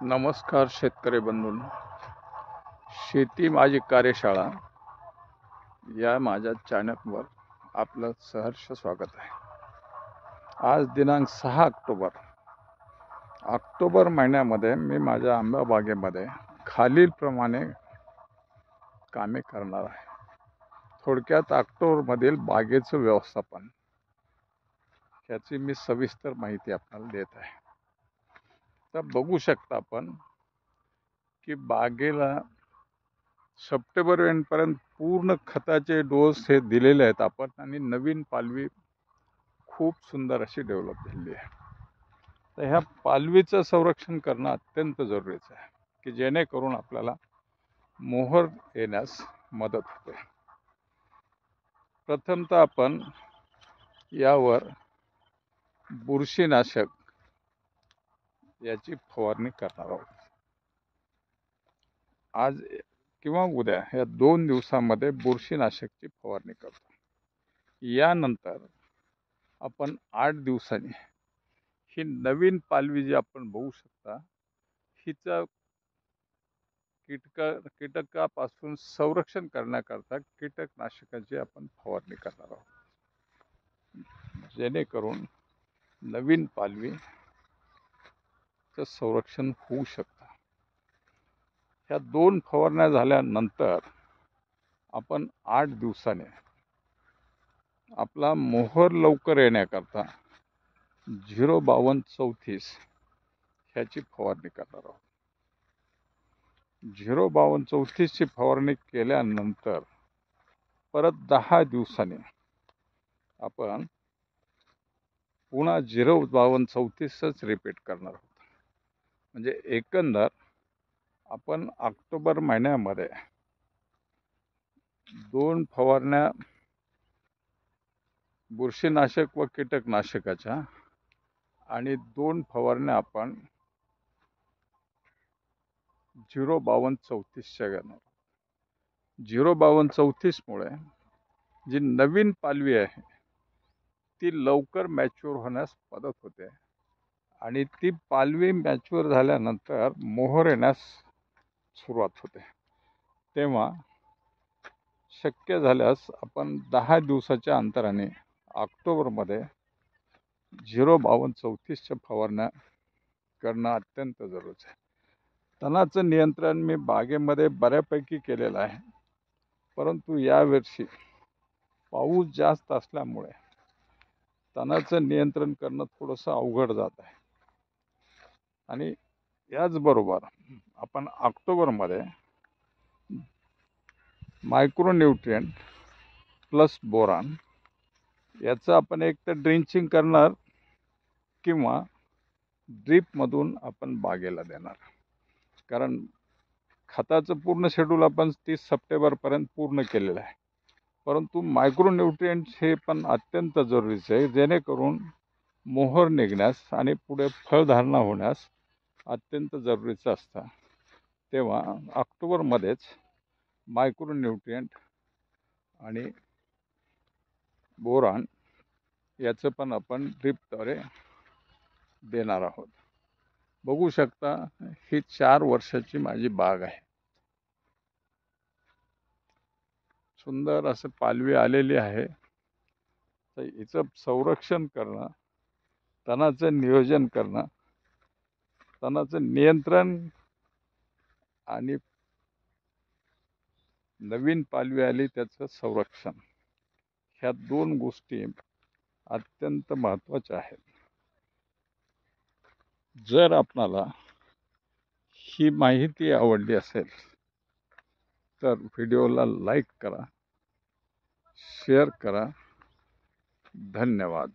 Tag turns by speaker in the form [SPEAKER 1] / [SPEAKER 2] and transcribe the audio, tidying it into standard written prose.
[SPEAKER 1] नमस्कार शेतकरी बंधूंनो, शेती माझी कार्यशाळा या माझ्या चॅनलवर आपलं सहर्ष स्वागत आहे। आज दिनांक 6 ऑक्टोबर महिन्यामध्ये मी माझ्या आंबा बागेमध्ये खालीलप्रमाणे कामे करणार आहे। थोडक्यात ऑक्टोबरमधील बागेचं व्यवस्थापन याची मी सविस्तर माहिती आपल्याला देत आहे। तर बघू शकता आपण की बागेला सप्टेंबर एंडपर्यंत पूर्ण खताचे डोस हे दिलेले आहेत आपण, आणि नवीन पालवी खूप सुंदर अशी डेव्हलप झाली आहे। तर ह्या पालवीचं संरक्षण करणं अत्यंत जरुरीचं आहे की जेणेकरून आपल्याला मोहर येण्यास मदत होते। प्रथमतः आपण यावर बुरशीनाशक याची फवारणी करणार आहोत। आज किंवा उद्या या 2 दिवसांमध्ये बुरशीनाशकची फवारणी करतो। यानंतर आपण 8 दिवसांनी ही नवीन पालवी जी आपण बघू शकता, हिचं कीटकापासून संरक्षण करण्याकरता कीटकनाशकाची आपण फवारणी करणार आहोत, जेणेकरून नवीन पालवीचं संरक्षण होऊ शकतं। ह्या 2 फवारण्या झाल्यानंतर आपण 8 दिवसाने आपला मोहर लवकर येण्याकरता 05234 ह्याची फवारणी करणार आहोत। 05234 ची फवारणी केल्यानंतर परत 10 दिवसांनी आपण पुन्हा 05234च रिपीट करणार आहोत। म्हणजे एकंदर आपण ऑक्टोबर महिन्यामध्ये 2 फवारण्या बुरशीनाशक व कीटकनाशकाच्या आणि 2 फवारण्या आपण 05234च्या घेणार। 05234 मुळे जी नवीन पालवी आहे ती लवकर मॅच्युअर होण्यास मदत होते, आणि ती पालवी मॅच्युअर झाल्यानंतर मोहर येण्यास सुरुवात होते। तेव्हा शक्य झाल्यास आपण 10 दिवसाच्या अंतराने ऑक्टोबरमध्ये 05234च्या फवारण्या करणं अत्यंत जरुरीचं आहे। तणाचं नियंत्रण मी बागेमध्ये बऱ्यापैकी केलेलं आहे, परंतु यावर्षी पाऊस जास्त असल्यामुळे तणाचं नियंत्रण करणं थोडंसं अवघड जात आहे। आणि याचबरोबर आपण ऑक्टोबरमध्ये मायक्रोन्यूट्रिएंट प्लस बोरान याचं आपण एक तर ड्रिंचिंग करणार किंवा ड्रीपमधून आपण बागेला देणार। कारण खताचं पूर्ण शेड्यूल आपण 30 सप्टेंबरपर्यंत पूर्ण केलेलं आहे, परंतु मायक्रोन्यूट्रिएंट्स हे पण अत्यंत जरुरीचं आहे, जेणेकरून मोहर निघण्यास आणि पुढे फळधारणा होण्यास अत्यंत जरुरीचं असतं। तेव्हा ऑक्टोबरमध्येच मायक्रोन्यूट्रिएंट आणि बोरान याचं पण आपण ड्रिपद्वारे देणार आहोत। बघू शकता ही 4 वर्षाची माझी बाग आहे। सुंदर असं पालवी आलेली आहे। तर हिचं संरक्षण करणं, तणाचं नियोजन करणं, तणाचं नियंत्रण आणि नवीन पालवी आली त्याचं संरक्षण, ह्या 2 गोष्टी अत्यंत महत्त्वाच्या आहेत। जर आपणाला ही माहिती आवडली असेल तर व्हिडिओला लाईक करा, शेअर करा। धन्यवाद।